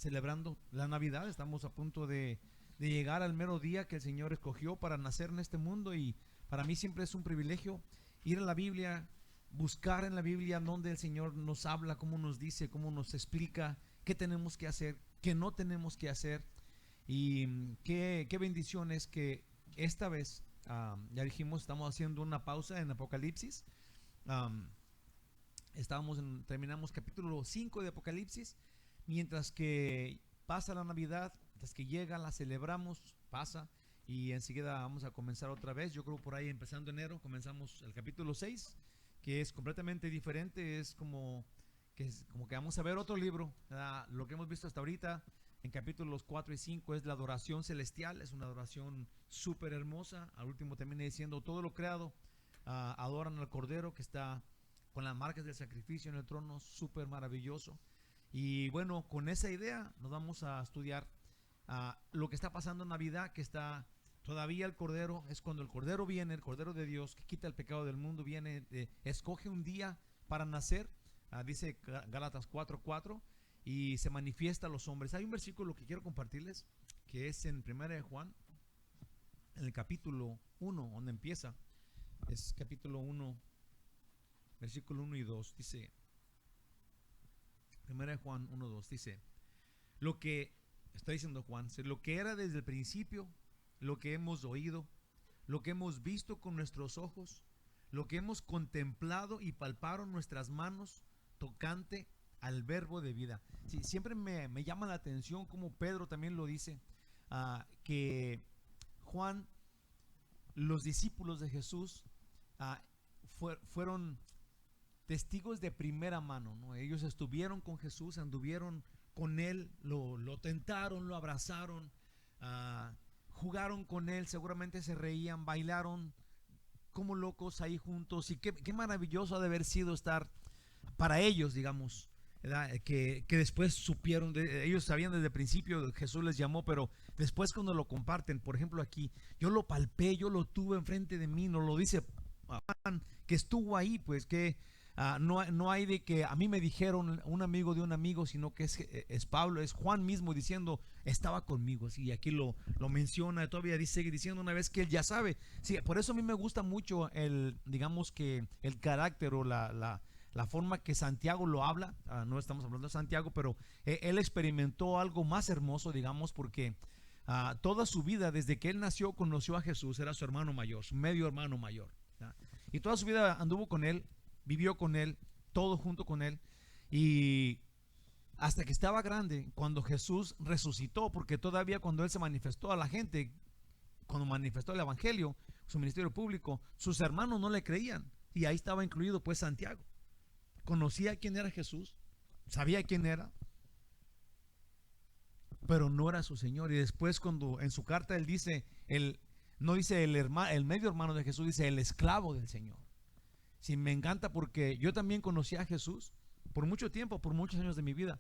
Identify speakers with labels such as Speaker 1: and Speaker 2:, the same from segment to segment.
Speaker 1: celebrando la Navidad. Estamos a punto de llegar al mero día que el Señor escogió para nacer en este mundo, y para mí siempre es un privilegio ir a la Biblia, buscar en la Biblia donde el Señor nos habla, cómo nos dice, cómo nos explica qué tenemos que hacer, qué no tenemos que hacer. Y qué bendición es que esta vez, ya dijimos, estamos haciendo una pausa en Apocalipsis. Um, terminamos capítulo 5 de Apocalipsis, mientras que pasa la Navidad, mientras que llega, la celebramos, pasa, y enseguida vamos a comenzar otra vez. Yo creo por ahí empezando enero comenzamos el capítulo 6, que es completamente diferente. Es como que vamos a ver otro libro. Lo que hemos visto hasta ahorita en capítulos 4 y 5 es la adoración celestial, es una adoración súper hermosa. Al último termina diciendo: todo lo creado adoran al Cordero que está con las marcas del sacrificio en el trono, súper maravilloso. Y bueno, con esa idea nos vamos a estudiar lo que está pasando en Navidad, que está todavía el Cordero. Es cuando el Cordero viene, el Cordero de Dios que quita el pecado del mundo, viene, escoge un día para nacer, dice Gálatas 4:4, y se manifiesta a los hombres. Hay un versículo que quiero compartirles, que es en 1 de Juan, en el capítulo 1, donde empieza. Es capítulo 1, versículo 1 y 2, dice, 1 de Juan 1:2, dice: lo que está diciendo Juan, lo que era desde el principio, lo que hemos oído, lo que hemos visto con nuestros ojos, lo que hemos contemplado y palparon nuestras manos tocante al verbo de vida. Sí, siempre me llama la atención como Pedro también lo dice, que Juan, los discípulos de Jesús, fueron testigos de primera mano, ¿no? Ellos estuvieron con Jesús, anduvieron con él, lo tentaron, lo abrazaron, jugaron con él, seguramente se reían, bailaron como locos ahí juntos. Y qué maravilloso ha de haber sido estar para ellos, digamos, ¿verdad? Que después supieron, ellos sabían desde el principio, Jesús les llamó, pero después cuando lo comparten, por ejemplo aquí, yo lo palpé, yo lo tuve enfrente de mí, nos lo dice Juan, que estuvo ahí, pues que no hay de que a mí me dijeron un amigo de un amigo, sino que es Pablo, es Juan mismo diciendo: estaba conmigo. Y aquí lo menciona, todavía sigue diciendo una vez que él ya sabe. Sí, por eso a mí me gusta mucho digamos que el carácter o la forma que Santiago lo habla. No estamos hablando de Santiago, pero él experimentó algo más hermoso, digamos, porque toda su vida, desde que él nació, conoció a Jesús. Era su hermano mayor, su medio hermano mayor, ¿verdad? Y toda su vida anduvo con él, vivió con él, todo junto con él. Y hasta que estaba grande, cuando Jesús resucitó, porque todavía cuando él se manifestó a la gente, cuando manifestó el evangelio, su ministerio público, sus hermanos no le creían, y ahí estaba incluido pues Santiago. Conocía quién era Jesús, sabía quién era, pero no era su Señor. Y después, cuando en su carta él dice, no dice el medio hermano de Jesús, dice el esclavo del Señor. Sí, me encanta porque yo también conocí a Jesús por mucho tiempo, por muchos años de mi vida,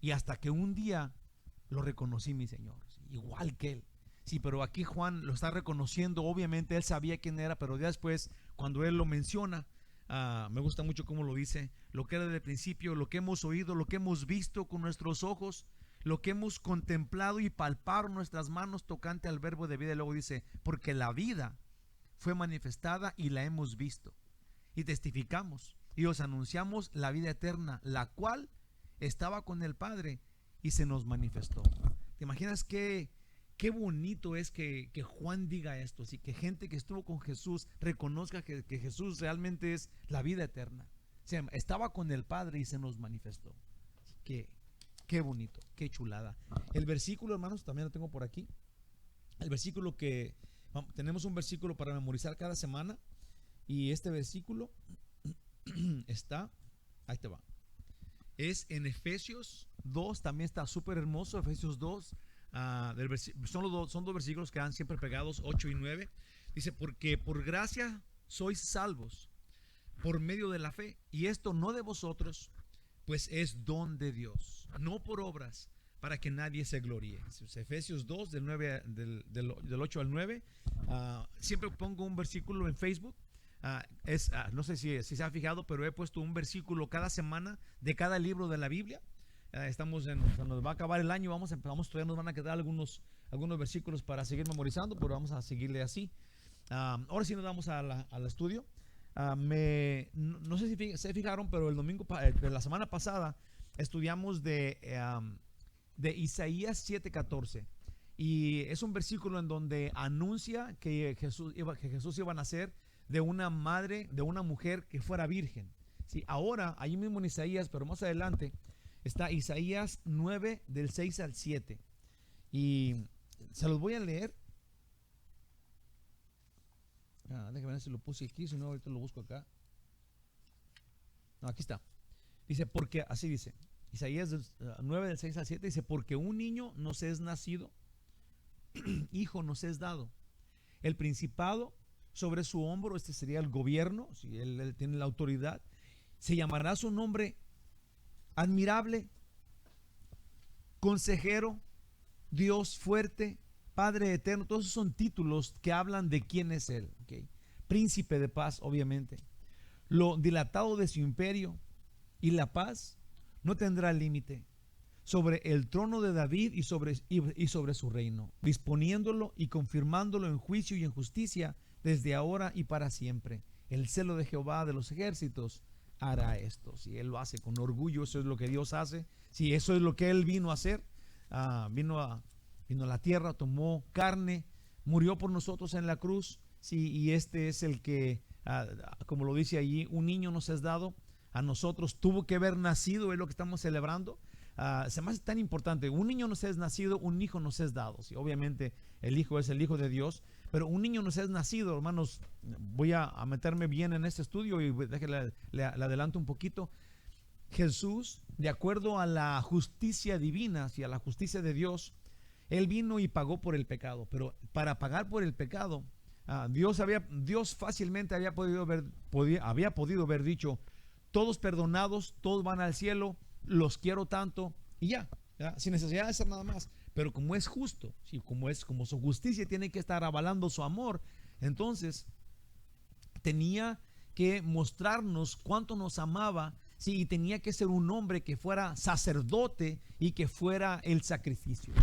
Speaker 1: y hasta que un día lo reconocí mi Señor, igual que él. Sí, pero aquí Juan lo está reconociendo. Obviamente él sabía quién era, pero ya después, cuando él lo menciona, me gusta mucho cómo lo dice: lo que era desde el principio, lo que hemos oído, lo que hemos visto con nuestros ojos, lo que hemos contemplado y palparon nuestras manos tocante al verbo de vida. Y luego dice: porque la vida fue manifestada y la hemos visto, y testificamos y os anunciamos la vida eterna, la cual estaba con el Padre y se nos manifestó. ¿Te imaginas qué bonito es que Juan diga esto? Así que gente que estuvo con Jesús reconozca que Jesús realmente es la vida eterna. O sea, estaba con el Padre y se nos manifestó. Qué bonito, qué chulada. El versículo, hermanos, también lo tengo por aquí. El versículo tenemos un versículo para memorizar cada semana. Y este versículo está, ahí te va, es en Efesios 2, también está súper hermoso. Efesios 2, son dos versículos que dan siempre pegados, 8 y 9. Dice: porque por gracia sois salvos por medio de la fe, y esto no de vosotros, pues es don de Dios, no por obras, para que nadie se gloríe. Efesios 2, del 8 al 9. Siempre pongo un versículo en Facebook. No sé si se ha fijado, pero he puesto un versículo cada semana de cada libro de la Biblia. Se nos va a acabar el año, todavía nos van a quedar algunos versículos para seguir memorizando, pero vamos a seguirle así. Ahora sí nos vamos al estudio. No sé si se fijaron, pero el domingo de la semana pasada estudiamos de Isaías 7:14, y es un versículo en donde anuncia que Jesús iba a nacer de una madre, de una mujer que fuera virgen. Sí, ahora, ahí mismo en Isaías, pero más adelante, está Isaías 9 del 6 al 7. Y se los voy a leer. Déjame ver si lo puse aquí, si no ahorita lo busco acá. No, aquí está. Dice, porque, así dice, Isaías 9 del 6 al 7, dice, porque un niño nos es nacido, hijo nos es dado, el principado sobre su hombro, este sería el gobierno, si él tiene la autoridad, se llamará su nombre admirable, consejero, Dios fuerte, Padre eterno. Todos esos son títulos que hablan de quién es él, ¿okay? Príncipe de paz, obviamente. Lo dilatado de su imperio y la paz no tendrá límite sobre el trono de David y sobre su reino, disponiéndolo y confirmándolo en juicio y en justicia desde ahora y para siempre. El celo de Jehová de los ejércitos hará esto. Si él lo hace con orgullo, eso es lo que Dios hace. Si eso es lo que él vino a hacer, vino a la tierra, tomó carne, murió por nosotros en la cruz. Sí, y este es el que, como lo dice allí, un niño nos es dado a nosotros, tuvo que haber nacido, es lo que estamos celebrando. Se me hace tan importante, un niño nos es nacido, un hijo nos es dado. Sí, obviamente el hijo es el hijo de Dios, pero un niño nos es nacido, hermanos. Voy a meterme bien en este estudio y déjale, le adelanto un poquito. Jesús, de acuerdo a la justicia divina, sí, a la justicia de Dios, él vino y pagó por el pecado, pero para pagar por el pecado, Dios fácilmente había podido haber dicho, todos perdonados, todos van al cielo, los quiero tanto, y ya, sin necesidad de hacer nada más. Pero como es justo, ¿sí? Como su justicia tiene que estar avalando su amor, entonces tenía que mostrarnos cuánto nos amaba, ¿sí? Y tenía que ser un hombre que fuera sacerdote y que fuera el sacrificio.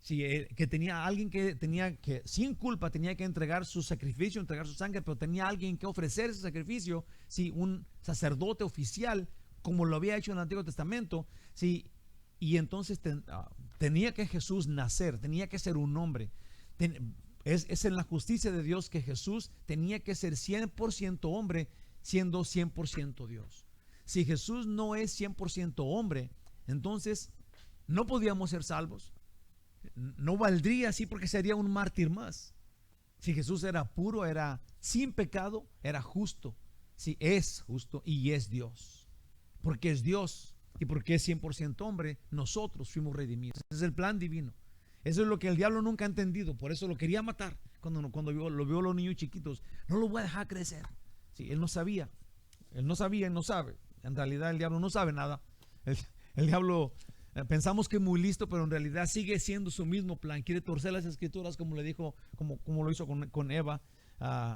Speaker 1: Sí, que tenía alguien que sin culpa tenía que entregar su sacrificio, entregar su sangre, pero tenía alguien que ofrecer ese sacrificio, sí, un sacerdote oficial, como lo había hecho en el Antiguo Testamento, sí, y entonces tenía que Jesús nacer, tenía que ser un hombre. Es en la justicia de Dios que Jesús tenía que ser 100% hombre, siendo 100% Dios. Si Jesús no es 100% hombre, entonces no podíamos ser salvos. No valdría así, porque sería un mártir más. Si Jesús era puro, era sin pecado, era justo. Si es justo y es Dios, porque es Dios y porque es 100% hombre, nosotros fuimos redimidos. Ese es el plan divino. Eso es lo que el diablo nunca ha entendido. Por eso lo quería matar cuando lo vio a los niños chiquitos. No lo voy a dejar crecer. Sí, él no sabía y no sabe. En realidad el diablo no sabe nada. El diablo, pensamos que es muy listo, pero en realidad sigue siendo su mismo plan. Quiere torcer las escrituras, como le dijo, como lo hizo con Eva.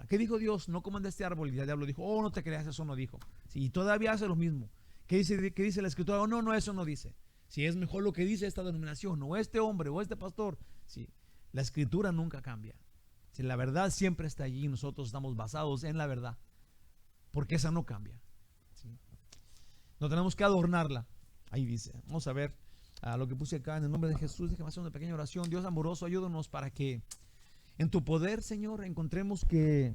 Speaker 1: ¿Qué dijo Dios? No coman de este árbol. Y el diablo dijo, oh, no te creas, eso no dijo. Sí, y todavía hace lo mismo. ¿Qué dice la escritura? Oh, no, eso no dice. Si es mejor lo que dice esta denominación, o este hombre, o este pastor. Sí, la escritura nunca cambia. Si la verdad siempre está allí, nosotros estamos basados en la verdad, porque esa no cambia. ¿Sí? No tenemos que adornarla. Ahí dice, vamos a ver lo que puse acá en el nombre de Jesús. Déjame hacer una pequeña oración. Dios amoroso, ayúdanos para que en tu poder, Señor, encontremos que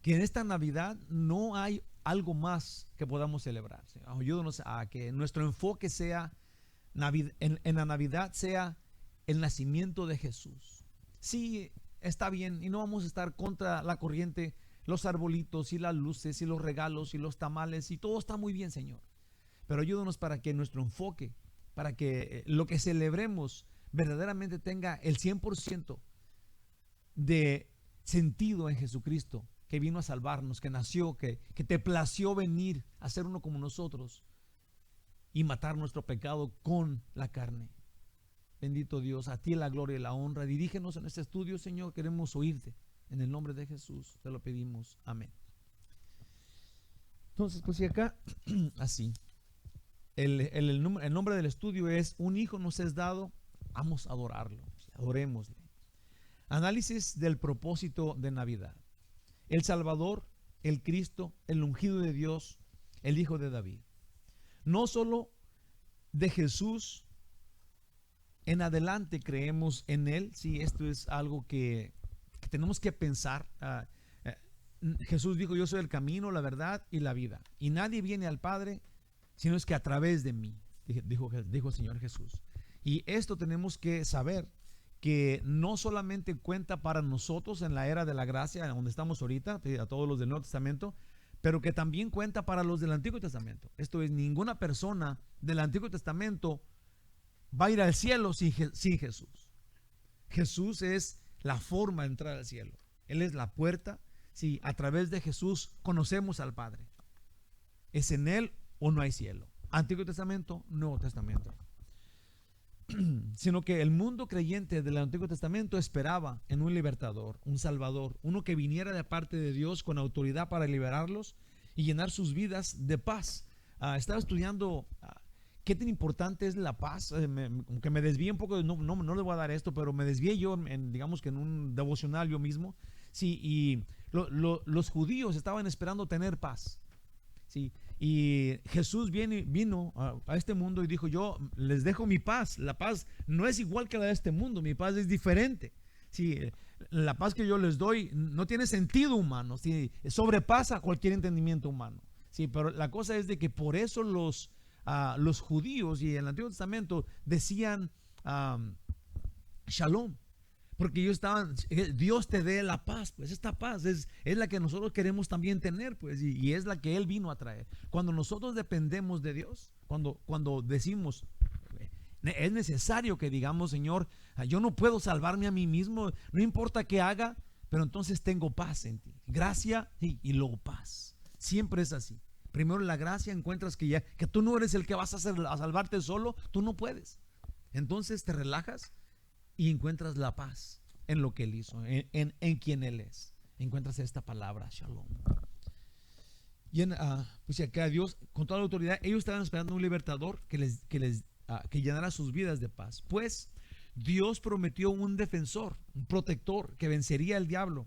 Speaker 1: en esta Navidad no hay algo más que podamos celebrar. Ayúdanos a que nuestro enfoque sea en la Navidad sea el nacimiento de Jesús. Sí, está bien, y no vamos a estar contra la corriente, los arbolitos y las luces y los regalos y los tamales, y todo está muy bien, Señor. Pero ayúdanos para que nuestro enfoque, para que lo que celebremos verdaderamente tenga el 100% de sentido en Jesucristo, que vino a salvarnos, que nació, que te plació venir a ser uno como nosotros y matar nuestro pecado con la carne. Bendito Dios, a ti la gloria y la honra. Dirígenos en este estudio, Señor, queremos oírte. En el nombre de Jesús te lo pedimos. Amén. Entonces, pues, y acá, así. el nombre del estudio es Un hijo nos es dado, vamos a adorarlo, adorémosle. Análisis del propósito de Navidad. El Salvador, el Cristo, el ungido de Dios, el Hijo de David. No solo de Jesús en adelante creemos en Él. Sí, esto es algo que tenemos que pensar. Jesús dijo: yo soy el camino, la verdad y la vida, y nadie viene al Padre sino es que a través de mí, dijo el Señor Jesús. Y esto tenemos que saber, que no solamente cuenta para nosotros en la era de la gracia, donde estamos ahorita, a todos los del Nuevo Testamento, pero que también cuenta para los del Antiguo Testamento. Esto es, ninguna persona del Antiguo Testamento va a ir al cielo sin Jesús. Jesús es la forma de entrar al cielo. Él es la puerta. Si a través de Jesús conocemos al Padre, es en Él o no hay cielo. Antiguo Testamento, Nuevo Testamento. Sino que el mundo creyente del Antiguo Testamento esperaba en un libertador, un salvador, uno que viniera de parte de Dios con autoridad para liberarlos y llenar sus vidas de paz. Estaba estudiando qué tan importante es la paz. Aunque me desvié un poco, no le voy a dar esto, pero me desvié yo, digamos que en un devocional yo mismo. Sí, y los judíos estaban esperando tener paz. Sí, y Jesús vino a este mundo y dijo: yo les dejo mi paz. La paz no es igual que la de este mundo, mi paz es diferente. Sí, la paz que yo les doy no tiene sentido humano, sí, sobrepasa cualquier entendimiento humano. Sí, pero la cosa es de que por eso los judíos y el Antiguo Testamento decían shalom, porque ellos estaban: Dios te dé la paz. Pues esta paz es la que nosotros queremos también tener, pues, y es la que Él vino a traer. Cuando nosotros dependemos de Dios, cuando decimos, es necesario que digamos: Señor, yo no puedo salvarme a mí mismo, no importa qué haga, pero entonces tengo paz en ti. Gracia y luego paz. Siempre es así. Primero la gracia, encuentras que tú no eres el que vas a salvarte solo, tú no puedes. Entonces te relajas y encuentras la paz en lo que Él hizo, en quien Él es. Encuentras esta palabra, shalom. Y pues acá Dios, con toda la autoridad, ellos estaban esperando un libertador que llenara sus vidas de paz. Pues Dios prometió un defensor, un protector que vencería al diablo,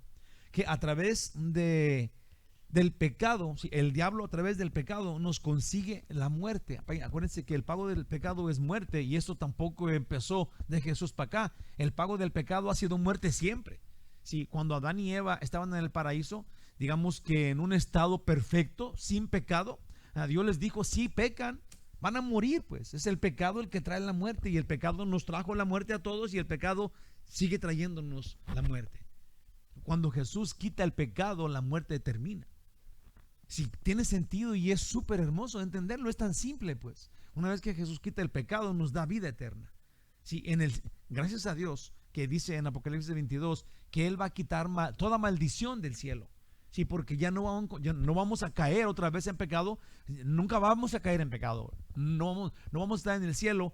Speaker 1: que a través del pecado, el diablo a través del pecado nos consigue la muerte. Acuérdense que el pago del pecado es muerte, y esto tampoco empezó de Jesús para acá. El pago del pecado ha sido muerte siempre. Sí, cuando Adán y Eva estaban en el paraíso, digamos que en un estado perfecto, sin pecado, Dios les dijo: si pecan, van a morir. Pues es el pecado el que trae la muerte, y el pecado nos trajo la muerte a todos, y el pecado sigue trayéndonos la muerte. Cuando Jesús quita el pecado, la muerte termina. Si tiene sentido y es súper hermoso entenderlo, es tan simple. Pues una vez que Jesús quita el pecado, nos da vida eterna. Sí, gracias a Dios, que dice en Apocalipsis 22 que Él va a quitar toda maldición del cielo. Sí, porque ya no vamos a caer otra vez en pecado. Nunca vamos a caer en pecado. No vamos a estar en el cielo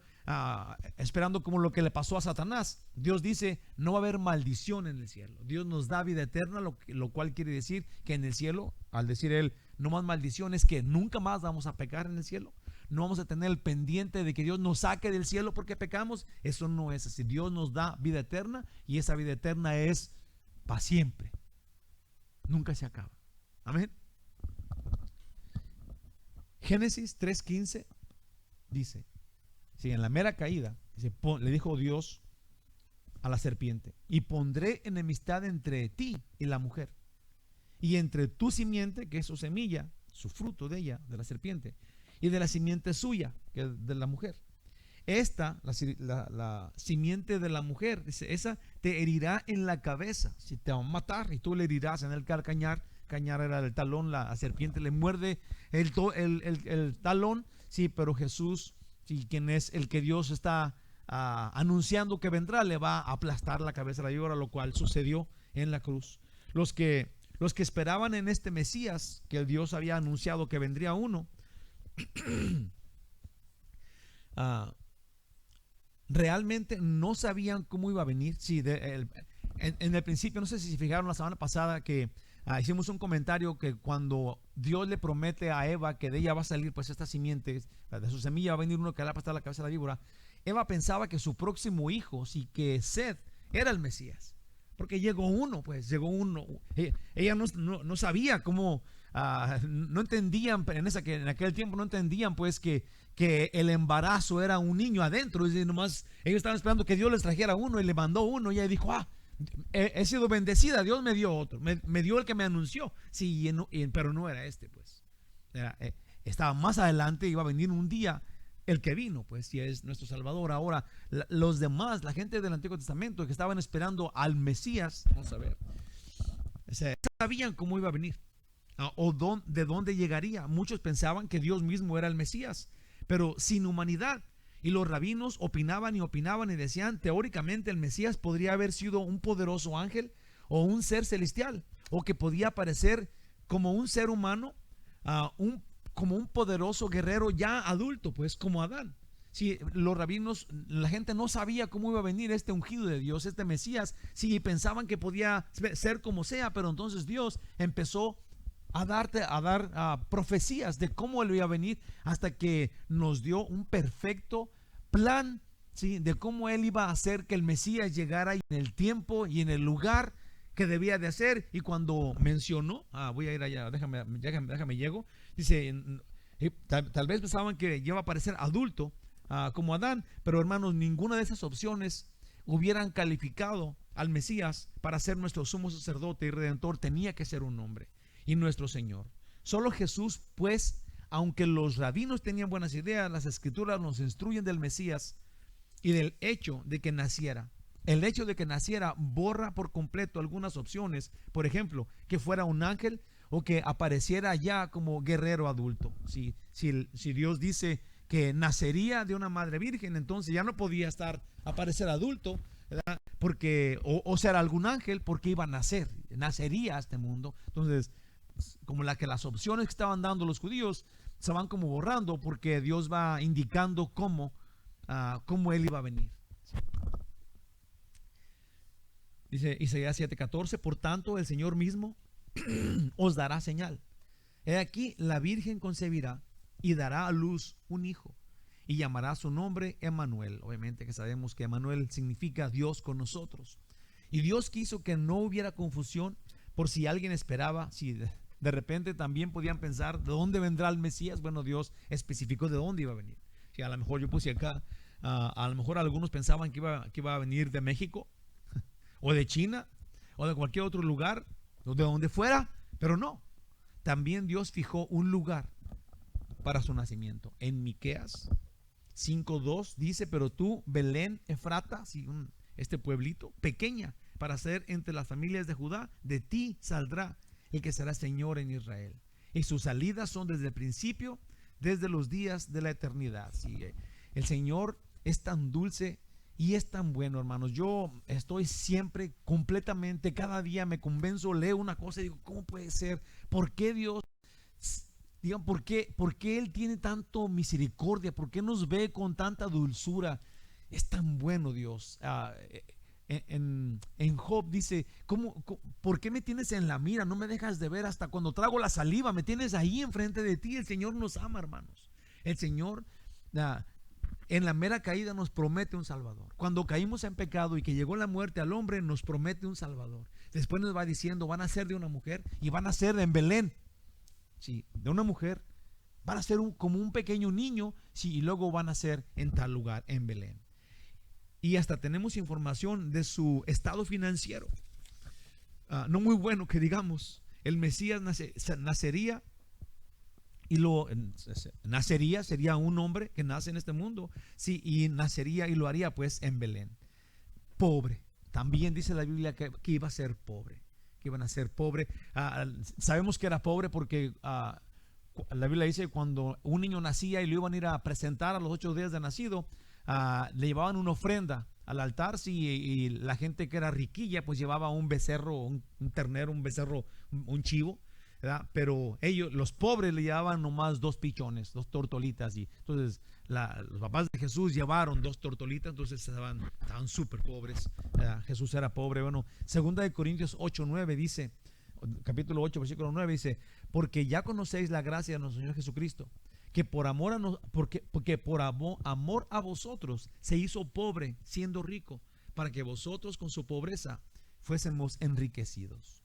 Speaker 1: esperando como lo que le pasó a Satanás. Dios dice: no va a haber maldición en el cielo. Dios nos da vida eterna, lo cual quiere decir que en el cielo, al decir Él no más maldición, es que nunca más vamos a pecar en el cielo. No vamos a tener el pendiente de que Dios nos saque del cielo porque pecamos. Eso no es así. Dios nos da vida eterna, y esa vida eterna es para siempre. Nunca se acaba. Amén. Génesis 3:15 dice: sí, en la mera caída, le dijo Dios a la serpiente: y pondré enemistad entre ti y la mujer, y entre tu simiente, que es su semilla, su fruto de ella, de la serpiente, y de la simiente suya, que es de la mujer. Esta, la simiente de la mujer, dice, esa te herirá en la cabeza, si te va a matar, y tú le herirás en el calcañar. Cañar era el talón, la serpiente le muerde el talón. Sí, pero Jesús, sí, quien es el que Dios está anunciando que vendrá, le va a aplastar la cabeza de la víbora, lo cual sucedió en la cruz. Los que esperaban en este Mesías, que el Dios había anunciado que vendría uno, realmente no sabían cómo iba a venir. Sí, en el principio, no sé si se fijaron la semana pasada que hicimos un comentario que cuando Dios le promete a Eva que de ella va a salir pues esta simiente, de su semilla va a venir uno que le va a aplastar la cabeza de la víbora. Eva pensaba que su próximo hijo, sí, que Seth era el Mesías, porque llegó uno, pues llegó uno. Ella no sabía cómo, no entendían en aquel tiempo no entendían pues que el embarazo era un niño adentro. Y nomás ellos estaban esperando que Dios les trajera uno y le mandó uno, y ella dijo, he sido bendecida, Dios me dio otro, me dio el que me anunció. Sí, pero no era este, pues. Estaba más adelante, iba a venir un día el que vino, pues, y es nuestro Salvador. Ahora, los demás, la gente del Antiguo Testamento que estaban esperando al Mesías, vamos a ver, sabían cómo iba a venir, de dónde llegaría. Muchos pensaban que Dios mismo era el Mesías, pero sin humanidad. Y los rabinos opinaban y decían, teóricamente el Mesías podría haber sido un poderoso ángel o un ser celestial, o que podía aparecer como un ser humano, como un poderoso guerrero ya adulto, pues como Adán. Sí, los rabinos, la gente no sabía cómo iba a venir este ungido de Dios, este Mesías. Sí, pensaban que podía ser como sea, pero entonces Dios empezó a dar profecías de cómo él iba a venir, hasta que nos dio un perfecto plan, ¿sí?, de cómo él iba a hacer que el Mesías llegara en el tiempo y en el lugar que debía de hacer. Y cuando mencionó, voy a ir allá, déjame llego, dice, tal vez pensaban que iba a aparecer adulto, como Adán, pero hermanos, ninguna de esas opciones hubieran calificado al Mesías para ser nuestro sumo sacerdote y redentor. Tenía que ser un hombre, y nuestro Señor. Solo Jesús, pues, aunque los rabinos tenían buenas ideas, las escrituras nos instruyen del Mesías y del hecho de que naciera. El hecho de que naciera borra por completo algunas opciones. Por ejemplo, que fuera un ángel o que apareciera ya como guerrero adulto. Si Dios dice que nacería de una madre virgen, entonces ya no podía aparecer adulto, ¿verdad? Porque, o ser algún ángel, porque iba a nacería a este mundo. Entonces, como las opciones que estaban dando los judíos se van como borrando, porque Dios va indicando cómo él iba a venir. Dice Isaías 7:14, por tanto el Señor mismo os dará señal. He aquí, la virgen concebirá y dará a luz un hijo, y llamará su nombre Emmanuel. Obviamente que sabemos que Emmanuel significa Dios con nosotros. Y Dios quiso que no hubiera confusión, por si alguien esperaba, si de repente también podían pensar, ¿de dónde vendrá el Mesías? Bueno, Dios especificó de dónde iba a venir. Si a lo mejor yo puse acá, a lo mejor algunos pensaban que iba a venir de México, o de China, o de cualquier otro lugar, o de donde fuera, pero no. También Dios fijó un lugar para su nacimiento. En Miqueas 5:2 dice, pero tú, Belén Efrata, este pueblito pequeña para ser entre las familias de Judá, de ti saldrá el que será Señor en Israel, y sus salidas son desde el principio, desde los días de la eternidad. Sí, el Señor es tan dulce y es tan bueno, hermanos. Yo estoy siempre completamente, cada día me convenzo, leo una cosa y digo, ¿cómo puede ser? ¿Por qué Dios, digan, por qué Él tiene tanto misericordia? ¿Por qué nos ve con tanta dulzura? Es tan bueno Dios. En Job dice, ¿por qué me tienes en la mira? No me dejas de ver hasta cuando trago la saliva, me tienes ahí enfrente de ti. El Señor nos ama, hermanos. El Señor en la mera caída nos promete un Salvador. Cuando caímos en pecado y que llegó la muerte al hombre, nos promete un Salvador. Después nos va diciendo, van a ser de una mujer y van a ser en Belén. Sí, de una mujer, van a ser como un pequeño niño, sí, y luego van a ser en tal lugar, en Belén. Y hasta tenemos información de su estado financiero. No muy bueno que digamos. El Mesías nacería sería un hombre que nace en este mundo, sí, y nacería y lo haría pues en Belén. Pobre. También dice la Biblia que iba a ser pobre, que iban a ser pobre. Sabemos que era pobre porque la Biblia dice cuando un niño nacía y lo iban a ir a presentar a los 8 días de nacido, le llevaban una ofrenda al altar, sí, y la gente que era riquilla pues llevaba un becerro, un ternero, un becerro, un chivo, ¿verdad? Pero ellos, los pobres, le llevaban nomás 2 pichones, 2 tortolitas. Y entonces los papás de Jesús llevaron 2 tortolitas, entonces estaban súper pobres. Jesús era pobre. Bueno, 2 Corintios 8:9 dice, capítulo 8, versículo 9 dice, porque ya conocéis la gracia de nuestro Señor Jesucristo, que por amor porque por amor a vosotros se hizo pobre siendo rico, para que vosotros con su pobreza fuésemos enriquecidos.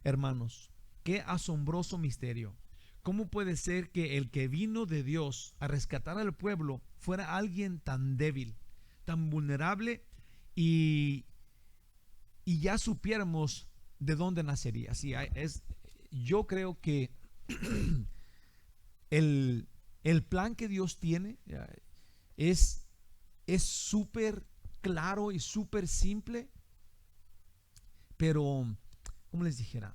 Speaker 1: Hermanos, qué asombroso misterio. ¿Cómo puede ser que el que vino de Dios a rescatar al pueblo fuera alguien tan débil, tan vulnerable y ya supiéramos de dónde nacería? Sí, yo creo que el plan que Dios tiene es súper claro y súper simple, pero, ¿cómo les dijera?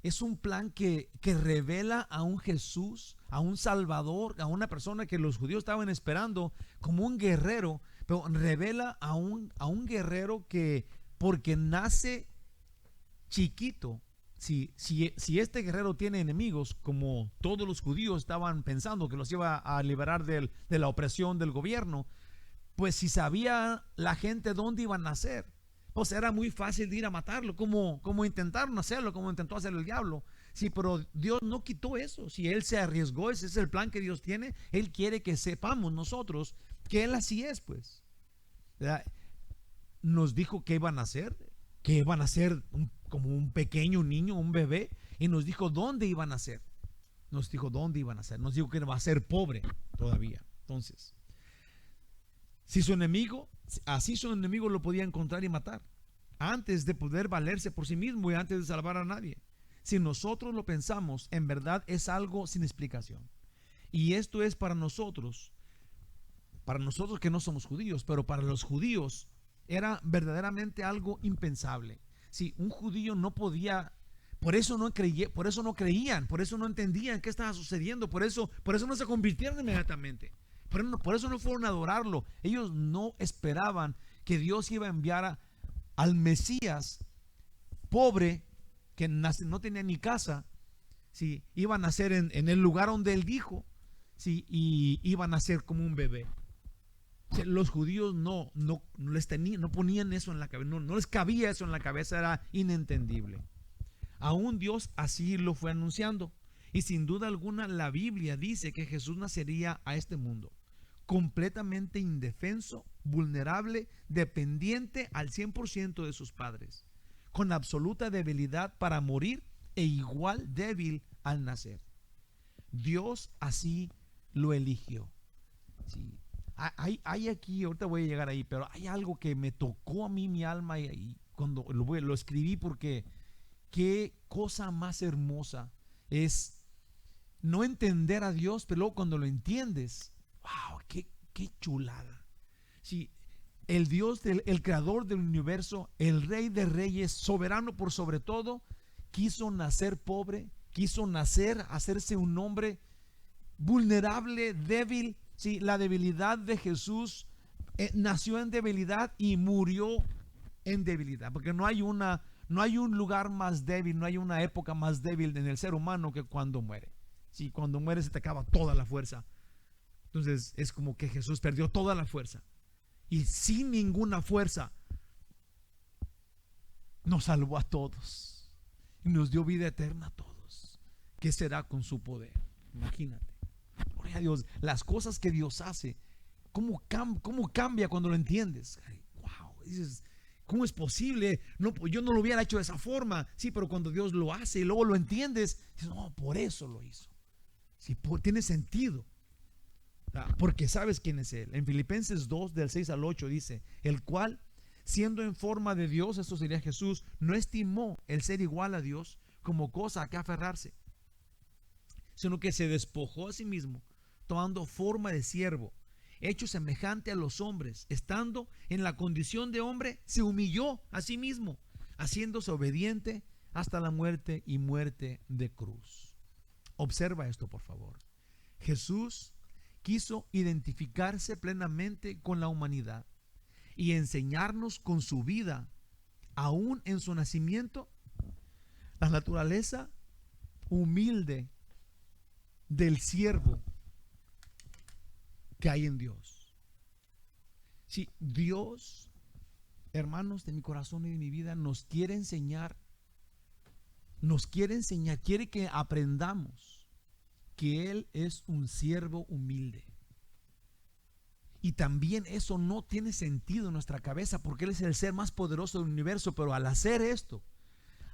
Speaker 1: Es un plan que revela a un Jesús, a un Salvador, a una persona que los judíos estaban esperando como un guerrero, pero revela a un guerrero que, porque nace chiquito, si este guerrero tiene enemigos, como todos los judíos estaban pensando que los iba a liberar de la opresión del gobierno, pues si sabía la gente dónde iban a nacer, pues era muy fácil de ir a matarlo, como intentaron hacerlo, como intentó hacer el diablo. Sí, pero Dios no quitó eso. Si Él se arriesgó, ese es el plan que Dios tiene. Él quiere que sepamos nosotros que Él así es, pues. ¿Verdad? Nos dijo que iban a hacer, como un pequeño niño, un bebé, y nos dijo dónde iban a ser. Nos dijo dónde iban a ser. Nos dijo que va a ser pobre todavía. Entonces, si su enemigo, así su enemigo lo podía encontrar y matar, antes de poder valerse por sí mismo y antes de salvar a nadie. Si nosotros lo pensamos, en verdad es algo sin explicación. Y esto es para nosotros que no somos judíos, pero para los judíos era verdaderamente algo impensable. Si un judío no podía, por eso no creían, por eso no entendían qué estaba sucediendo, por eso no se convirtieron inmediatamente. Por eso no fueron a adorarlo. Ellos no esperaban que Dios iba a enviar al Mesías pobre, que no tenía ni casa, ¿sí? Iba a nacer en el lugar donde Él dijo, ¿sí? Y iba a nacer como un bebé. ¿Sí? Los judíos no ponían eso en la cabeza, no les cabía eso en la cabeza, era inentendible. Aún Dios así lo fue anunciando. Y sin duda alguna la Biblia dice que Jesús nacería a este mundo completamente indefenso, vulnerable, dependiente al 100% de sus padres, con absoluta debilidad para morir e igual débil al nacer. Dios así lo eligió. Sí. Hay aquí, ahorita voy a llegar ahí, pero hay algo que me tocó a mí mi alma y cuando lo escribí, porque qué cosa más hermosa es no entender a Dios, pero luego cuando lo entiendes, wow, qué chulada. Sí, el Dios, el creador del universo, el rey de reyes, soberano por sobre todo, quiso nacer pobre, quiso nacer, hacerse un hombre vulnerable, débil. Sí, la debilidad de Jesús nació en debilidad y murió en debilidad, porque no hay un lugar más débil, no hay una época más débil en el ser humano que cuando muere. Sí, cuando muere se te acaba toda la fuerza. Entonces es como que Jesús perdió toda la fuerza y sin ninguna fuerza nos salvó a todos y nos dio vida eterna a todos. ¿Qué será con su poder? Imagínate. Gloria a Dios, las cosas que Dios hace, cómo cambia cuando lo entiendes. Ay, wow, dices, ¿cómo es posible? No, yo no lo hubiera hecho de esa forma. Sí, pero cuando Dios lo hace y luego lo entiendes, dices, no, por eso lo hizo. Sí, tiene sentido. Porque sabes quién es Él. En Filipenses 2, del 6 al 8 dice, el cual, siendo en forma de Dios, esto sería Jesús, no estimó el ser igual a Dios como cosa a que aferrarse, sino que se despojó a sí mismo, tomando forma de siervo, hecho semejante a los hombres, estando en la condición de hombre, se humilló a sí mismo, haciéndose obediente hasta la muerte y muerte de cruz. Observa esto, por favor. Jesús quiso identificarse plenamente con la humanidad y enseñarnos con su vida, aún en su nacimiento, la naturaleza humilde del siervo que hay en Dios. Si Dios, hermanos de mi corazón y de mi vida, nos quiere enseñar nos quiere enseñar, quiere que aprendamos que Él es un siervo humilde. Y también eso no tiene sentido en nuestra cabeza porque Él es el ser más poderoso del universo, pero al hacer esto,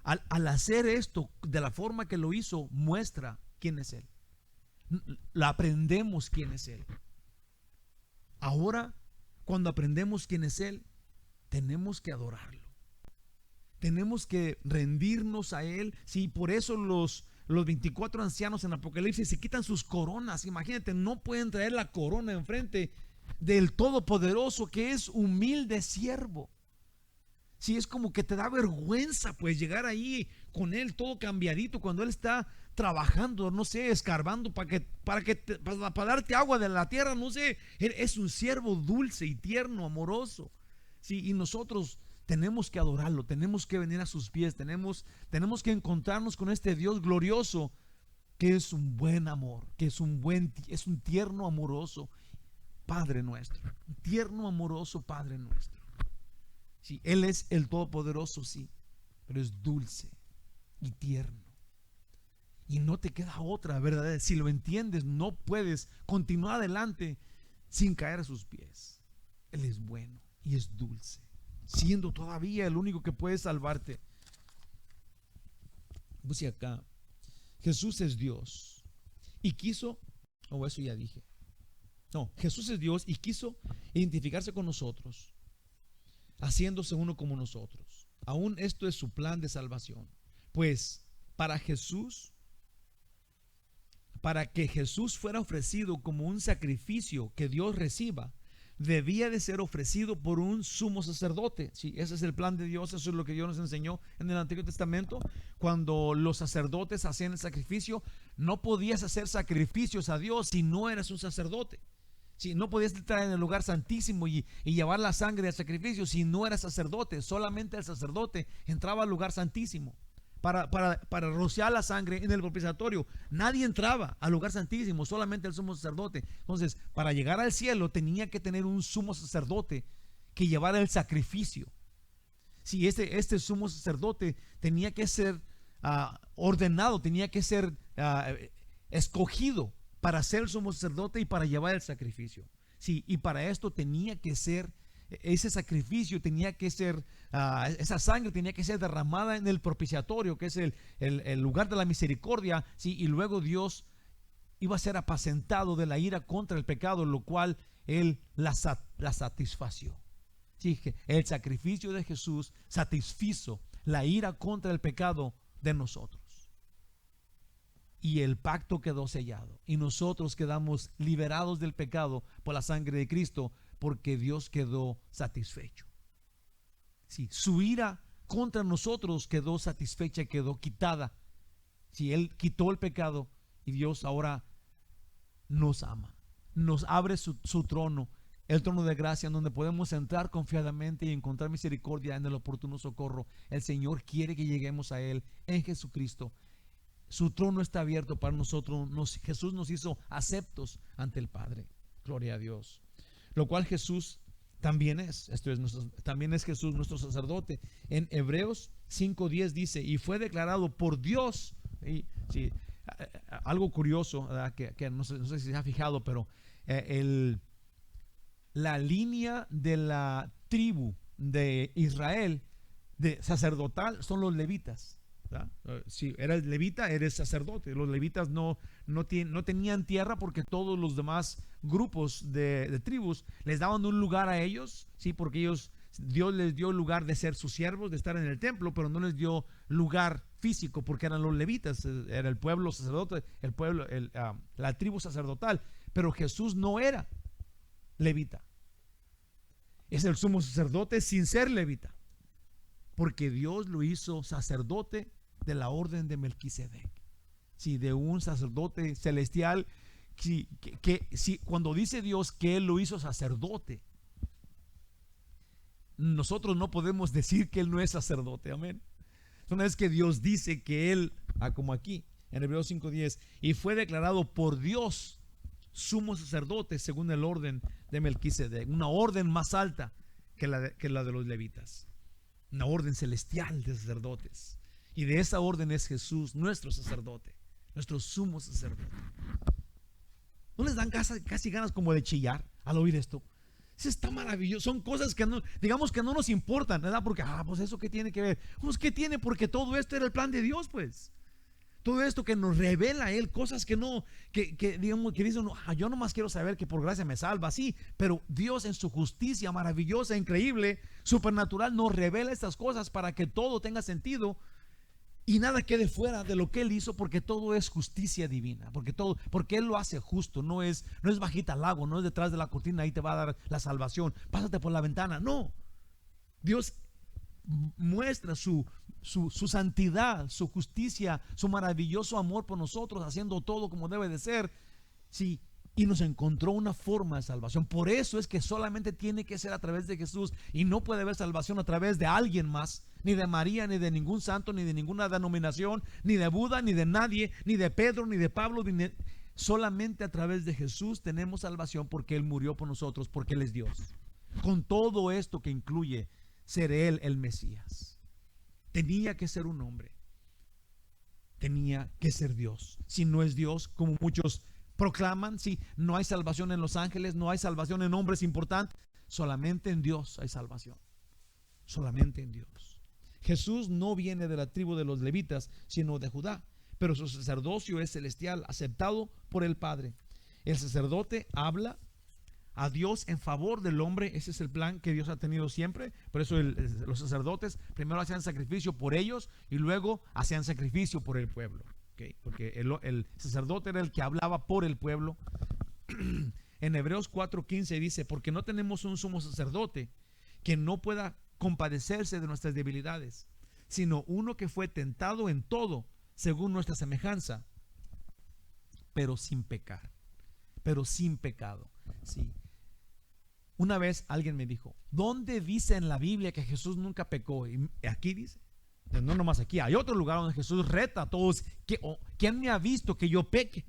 Speaker 1: al hacer esto de la forma que lo hizo, muestra quién es Él. Aprendemos quién es Él. Ahora, cuando aprendemos quién es Él, tenemos que adorarlo. Tenemos que rendirnos a Él. Sí, por eso los 24 ancianos en Apocalipsis se quitan sus coronas. Imagínate, no pueden traer la corona enfrente del Todopoderoso, que es humilde siervo. Sí, es como que te da vergüenza pues llegar ahí con Él todo cambiadito cuando Él está trabajando, no sé, escarbando para darte agua de la tierra, no sé. Él es un siervo dulce y tierno, amoroso. Sí, y nosotros tenemos que adorarlo, tenemos que venir a sus pies, tenemos que encontrarnos con este Dios glorioso que es un buen amor, que es un tierno, amoroso Padre nuestro, un tierno, amoroso Padre nuestro. Sí, Él es el Todopoderoso, sí, pero es dulce y tierno. Y no te queda otra, ¿verdad? Si lo entiendes, no puedes continuar adelante sin caer a sus pies. Él es bueno y es dulce, siendo todavía el único que puede salvarte. Pues acá, Jesús es Dios y quiso, eso ya dije. No, Jesús es Dios y quiso identificarse con nosotros, haciéndose uno como nosotros. Aún esto es su plan de salvación. Pues para que Jesús fuera ofrecido como un sacrificio que Dios reciba, debía de ser ofrecido por un sumo sacerdote. Sí, ese es el plan de Dios, eso es lo que Dios nos enseñó en el Antiguo Testamento. Cuando los sacerdotes hacían el sacrificio, no podías hacer sacrificios a Dios si no eras un sacerdote. Si no podías entrar en el lugar santísimo y llevar la sangre del sacrificio si no eras sacerdote. Solamente el sacerdote entraba al lugar santísimo para rociar la sangre en el propiciatorio. Nadie entraba al lugar santísimo, solamente el sumo sacerdote. Entonces, para llegar al cielo tenía que tener un sumo sacerdote que llevara el sacrificio. Si este sumo sacerdote tenía que ser ordenado, tenía que ser escogido para ser el sumo sacerdote y para llevar el sacrificio. Sí, y para esto tenía que ser, ese sacrificio tenía que ser, esa sangre tenía que ser derramada en el propiciatorio, que es el lugar de la misericordia. Sí, y luego Dios iba a ser apacentado de la ira contra el pecado, lo cual Él la satisfació. Sí, el sacrificio de Jesús satisfizo la ira contra el pecado de nosotros. Y el pacto quedó sellado. Y nosotros quedamos liberados del pecado por la sangre de Cristo, porque Dios quedó satisfecho. Sí, su ira contra nosotros quedó satisfecha, quedó quitada. Sí, Él quitó el pecado y Dios ahora nos ama. Nos abre su trono, el trono de gracia, en donde podemos entrar confiadamente y encontrar misericordia en el oportuno socorro. El Señor quiere que lleguemos a Él en Jesucristo. Su trono está abierto para nosotros. Jesús nos hizo aceptos ante el Padre. Gloria a Dios. Lo cual Jesús también es. También es Jesús nuestro sacerdote. En Hebreos 5:10 dice: y fue declarado por Dios. Sí, algo curioso, que no sé si se ha fijado, pero la línea de la tribu de Israel de sacerdotal son los levitas. Si eres levita, eres sacerdote. Los levitas no tenían tierra porque todos los demás grupos de tribus les daban un lugar a ellos, sí, porque Dios les dio lugar de ser sus siervos, de estar en el templo, pero no les dio lugar físico porque eran los levitas, era el pueblo sacerdote, la tribu sacerdotal. Pero Jesús no era levita, es el sumo sacerdote sin ser levita, porque Dios lo hizo sacerdote de la orden de Melquisedec. Sí, de un sacerdote celestial. Sí, cuando dice Dios que Él lo hizo sacerdote, nosotros no podemos decir que Él no es sacerdote. Amén. Una vez que Dios dice que Él, como aquí en Hebreos 5:10, y fue declarado por Dios sumo sacerdote según el orden de Melquisedec, una orden más alta que la de los levitas, una orden celestial de sacerdotes. Y de esa orden es Jesús, nuestro sacerdote, nuestro sumo sacerdote. ¿No les dan casi ganas como de chillar al oír esto? Eso está maravilloso. Son cosas que no, digamos que no nos importan, ¿verdad? Porque, pues eso qué tiene que ver. Pues qué tiene, porque todo esto era el plan de Dios, pues. Todo esto que nos revela a Él, cosas que no, digamos, que dicen, yo nomás quiero saber que por gracia me salva, sí, pero Dios en su justicia maravillosa, increíble, supernatural, nos revela estas cosas para que todo tenga sentido y nada quede fuera de lo que Él hizo, porque todo es justicia divina, porque Él lo hace justo, no es bajita al lago, no es detrás de la cortina, ahí te va a dar la salvación, pásate por la ventana, no. Dios muestra su santidad, su justicia, su maravilloso amor por nosotros, haciendo todo como debe de ser, sí, y nos encontró una forma de salvación. Por eso es que solamente tiene que ser a través de Jesús, y no puede haber salvación a través de alguien más, ni de María, ni de ningún santo, ni de ninguna denominación, ni de Buda, ni de nadie, ni de Pedro, ni de Pablo, solamente a través de Jesús tenemos salvación, porque Él murió por nosotros, porque Él es Dios, con todo esto que incluye ser Él el Mesías. Tenía que ser un hombre, tenía que ser Dios. Si no es Dios, como muchos proclaman, si no hay salvación en los ángeles, no hay salvación en hombres importantes, solamente en Dios hay salvación, solamente en Dios. Jesús no viene de la tribu de los levitas, sino de Judá, pero su sacerdocio es celestial, aceptado por el Padre. El sacerdote habla a Dios en favor del hombre. Ese es el plan que Dios ha tenido siempre. Por eso los sacerdotes primero hacían sacrificio por ellos y luego hacían sacrificio por el pueblo, ¿okay? Porque el sacerdote era el que hablaba por el pueblo. En Hebreos 4:15 dice: porque no tenemos un sumo sacerdote que no pueda compadecerse de nuestras debilidades, sino uno que fue tentado en todo según nuestra semejanza, pero sin pecar, pero sin pecado. Sí. Una vez alguien me dijo: ¿dónde dice en la Biblia que Jesús nunca pecó? Y aquí dice, no nomás aquí, hay otro lugar donde Jesús reta a todos: ¿quién me ha visto que yo peque?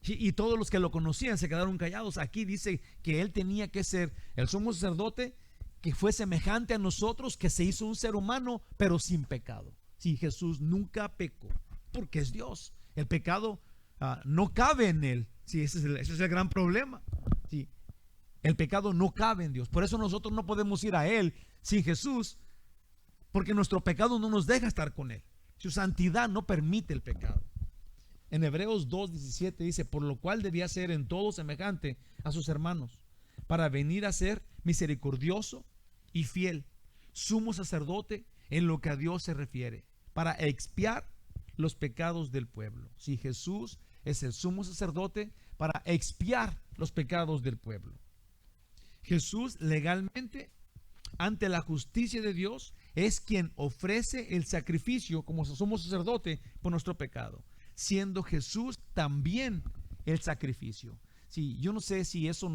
Speaker 1: Y todos los que lo conocían se quedaron callados. Aquí dice que Él tenía que ser el sumo sacerdote que fue semejante a nosotros, que se hizo un ser humano, pero sin pecado. Sí, Jesús nunca pecó, porque es Dios. El pecado no cabe en Él. Sí, ese es el gran problema. Sí, el pecado no cabe en Dios. Por eso nosotros no podemos ir a Él sin Jesús, porque nuestro pecado no nos deja estar con Él. Su santidad no permite el pecado. En Hebreos 2:17 dice: por lo cual debía ser en todo semejante a sus hermanos, para venir a ser misericordioso y fiel, sumo sacerdote en lo que a Dios se refiere, para expiar los pecados del pueblo. Si Jesús es el sumo sacerdote para expiar los pecados del pueblo. Jesús legalmente, ante la justicia de Dios, es quien ofrece el sacrificio como sumo sacerdote por nuestro pecado, siendo Jesús también el sacrificio. Sí, yo no sé si eso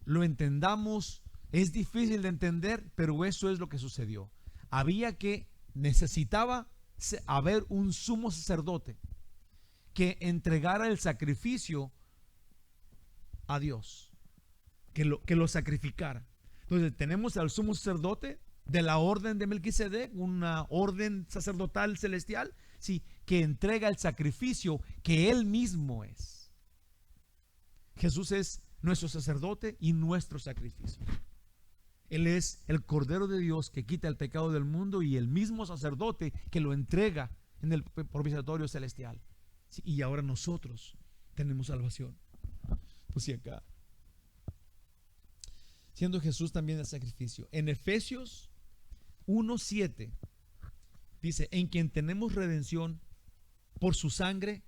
Speaker 1: lo entendamos, es difícil de entender, pero eso es lo que sucedió. Necesitaba haber un sumo sacerdote que entregara el sacrificio a Dios, que lo sacrificara. Entonces tenemos al sumo sacerdote de la orden de Melquisedec, una orden sacerdotal celestial, sí, que entrega el sacrificio que Él mismo es. Jesús es nuestro sacerdote y nuestro sacrificio. Él es el Cordero de Dios que quita el pecado del mundo, y el mismo sacerdote que lo entrega en el propiciatorio celestial. Sí, y ahora nosotros tenemos salvación. Pues sí, acá, siendo Jesús también el sacrificio. En Efesios 1:7 dice: en quien tenemos redención por su sangre,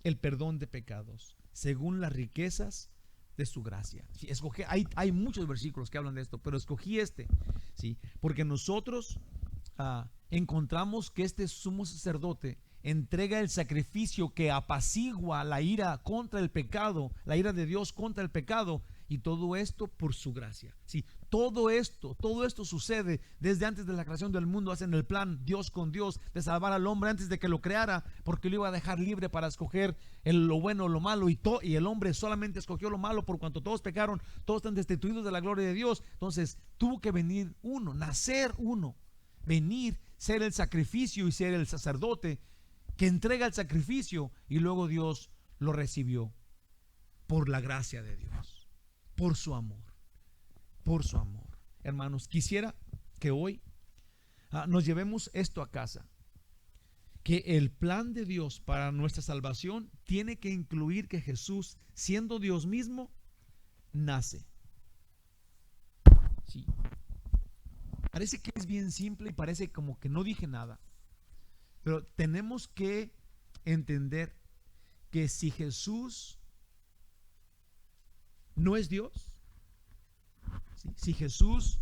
Speaker 1: el perdón de pecados, según las riquezas de su gracia. Sí, hay muchos versículos que hablan de esto, pero escogí ¿sí? Porque nosotros encontramos que este sumo sacerdote entrega el sacrificio que apacigua la ira contra el pecado, la ira de Dios contra el pecado, y todo esto por su gracia. Sí, todo esto sucede desde antes de la creación del mundo. Hacen el plan Dios con Dios de salvar al hombre antes de que lo creara, porque lo iba a dejar libre para escoger lo bueno o lo malo, y el hombre solamente escogió lo malo por cuanto todos pecaron, todos están destituidos de la gloria de Dios. Entonces tuvo que venir uno, nacer uno, venir, ser el sacrificio y ser el sacerdote que entrega el sacrificio, y luego Dios lo recibió por la gracia de Dios, por su amor, por su amor. Hermanos, quisiera que hoy nos llevemos esto a casa, que el plan de Dios para nuestra salvación tiene que incluir que Jesús, siendo Dios mismo, nace. Sí. Parece que es bien simple y parece como que no dije nada, pero tenemos que entender que si Jesús no es Dios, si Jesús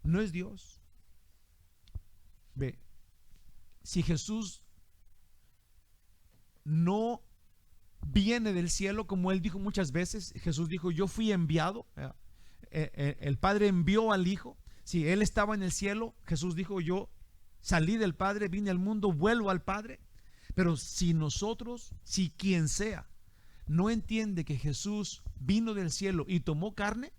Speaker 1: no es Dios, ve, si Jesús no viene del cielo, como él dijo muchas veces, Jesús dijo: yo fui enviado, el Padre envió al Hijo. Si él estaba en el cielo, Jesús dijo: yo salí del Padre, vine al mundo, vuelvo al Padre. Pero si nosotros, si quien sea, no entiende que Jesús vino del cielo y tomó carne,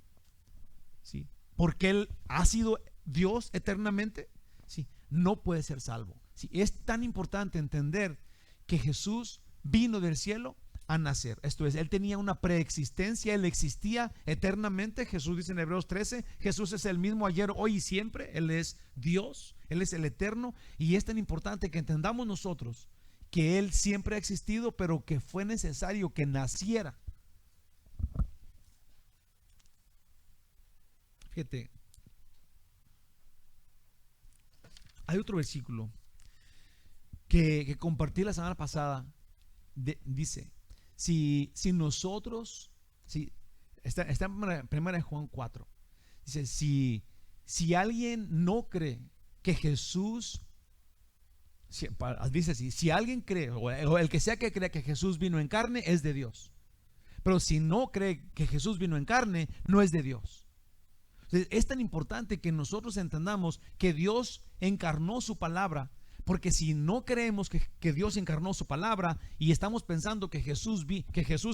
Speaker 1: ¿sí?, porque él ha sido Dios eternamente, ¿sí?, no puede ser salvo. ¿Sí? Es tan importante entender que Jesús vino del cielo a nacer. Esto es, él tenía una preexistencia, él existía eternamente. Jesús dice en Hebreos 13: Jesús es el mismo ayer, hoy y siempre. Él es Dios, él es el eterno. Y es tan importante que entendamos nosotros que él siempre ha existido, pero que fue necesario que naciera. Fíjate, hay otro versículo que compartí la semana pasada. Dice: si nosotros, está en 1 Juan 4, dice: si alguien no cree que Jesús, dice así, si alguien cree, o el que sea que crea que Jesús vino en carne, es de Dios. Pero si no cree que Jesús vino en carne, no es de Dios. Entonces, es tan importante que nosotros entendamos que Dios encarnó su palabra. Porque si no creemos que Dios encarnó su palabra y estamos pensando que Jesús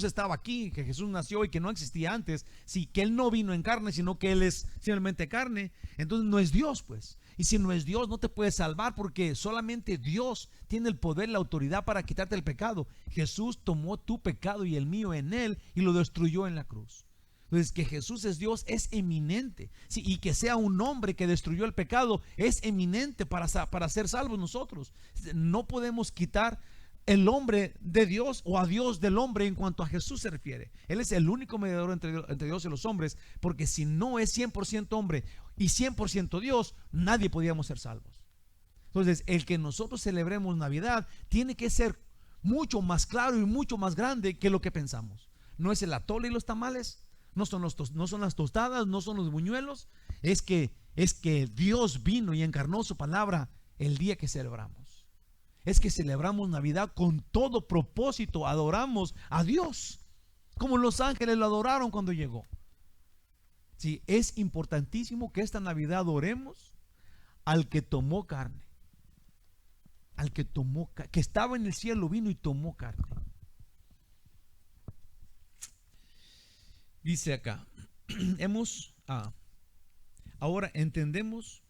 Speaker 1: estaba aquí, que Jesús nació y que no existía antes, sí, que él no vino en carne, sino que él es simplemente carne, entonces no es Dios, pues. Y si no es Dios, no te puedes salvar, porque solamente Dios tiene el poder, la autoridad para quitarte el pecado. Jesús tomó tu pecado y el mío en él y lo destruyó en la cruz. Entonces, que Jesús es Dios es eminente, ¿sí? Y que sea un hombre que destruyó el pecado es eminente para ser salvos nosotros. No podemos quitar el hombre de Dios o a Dios del hombre en cuanto a Jesús se refiere. Él es el único mediador entre Dios y los hombres, porque si no es 100% hombre y 100% Dios, nadie podíamos ser salvos. Entonces, el que nosotros celebremos Navidad tiene que ser mucho más claro y mucho más grande que lo que pensamos. No es el atole y los tamales, no son las tostadas, no son los buñuelos. Es que Dios vino y encarnó su palabra el día que celebramos. Es que celebramos Navidad con todo propósito. Adoramos a Dios como los ángeles lo adoraron cuando llegó. Sí, es importantísimo que esta Navidad adoremos al que tomó carne, al que estaba en el cielo, vino y tomó carne. Dice acá, ahora entendemos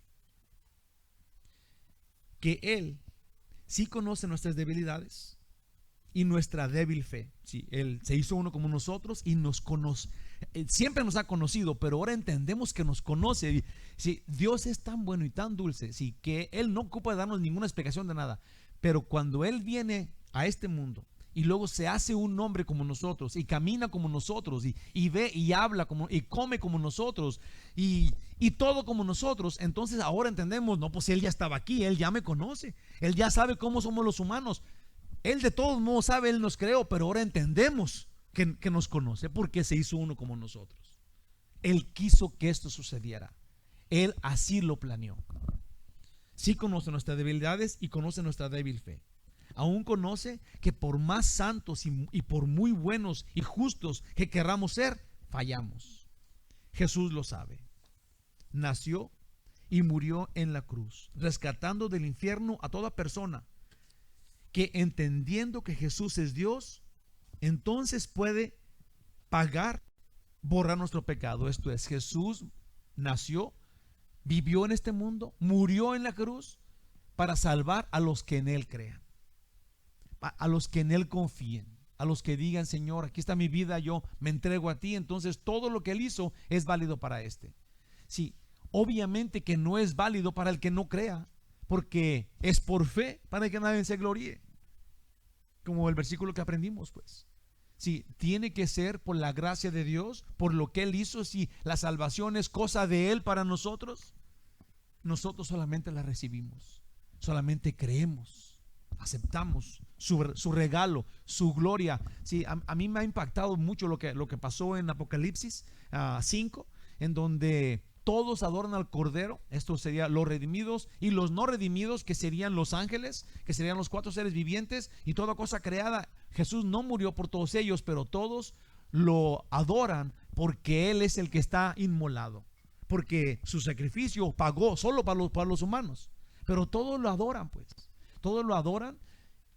Speaker 1: que Él sí conoce nuestras debilidades y nuestra débil fe. Sí, Él se hizo uno como nosotros y nos conoce. Él siempre nos ha conocido, pero ahora entendemos que nos conoce. Sí, Dios es tan bueno y tan dulce, sí, que Él no ocupa de darnos ninguna explicación de nada. Pero cuando Él viene a este mundo y luego se hace un hombre como nosotros y camina como nosotros y ve y habla y come como nosotros y todo como nosotros, entonces ahora entendemos: no, pues Él ya estaba aquí, Él ya me conoce, Él ya sabe cómo somos los humanos, Él de todos modos sabe, Él nos creó, pero ahora entendemos que nos conoce porque se hizo uno como nosotros. Él quiso que esto sucediera, Él así lo planeó. Sí conoce nuestras debilidades y conoce nuestra débil fe. Aún conoce que por más santos y por muy buenos y justos que querramos ser, fallamos. Jesús lo sabe. Nació y murió en la cruz, rescatando del infierno a toda persona que, entendiendo que Jesús es Dios, entonces puede borrar nuestro pecado. Esto es, Jesús nació, vivió en este mundo, murió en la cruz para salvar a los que en Él crean, a los que en Él confíen, a los que digan: Señor, aquí está mi vida, yo me entrego a ti. Entonces todo lo que Él hizo es válido para este. Sí, obviamente que no es válido para el que no crea, porque es por fe, para que nadie se gloríe, como el versículo que aprendimos, pues. Sí, tiene que ser por la gracia de Dios, por lo que Él hizo. Si la salvación es cosa de Él para nosotros, nosotros solamente la recibimos, solamente creemos, aceptamos su regalo, su gloria. Sí, a mí me ha impactado mucho lo que pasó en Apocalipsis 5, en donde todos adoran al Cordero. Esto sería los redimidos y los no redimidos, que serían los ángeles, que serían los 4 seres vivientes y toda cosa creada. Jesús no murió por todos ellos, pero todos lo adoran porque Él es el que está inmolado, porque su sacrificio pagó solo para los humanos. Pero todos lo adoran, pues. Todos lo adoran.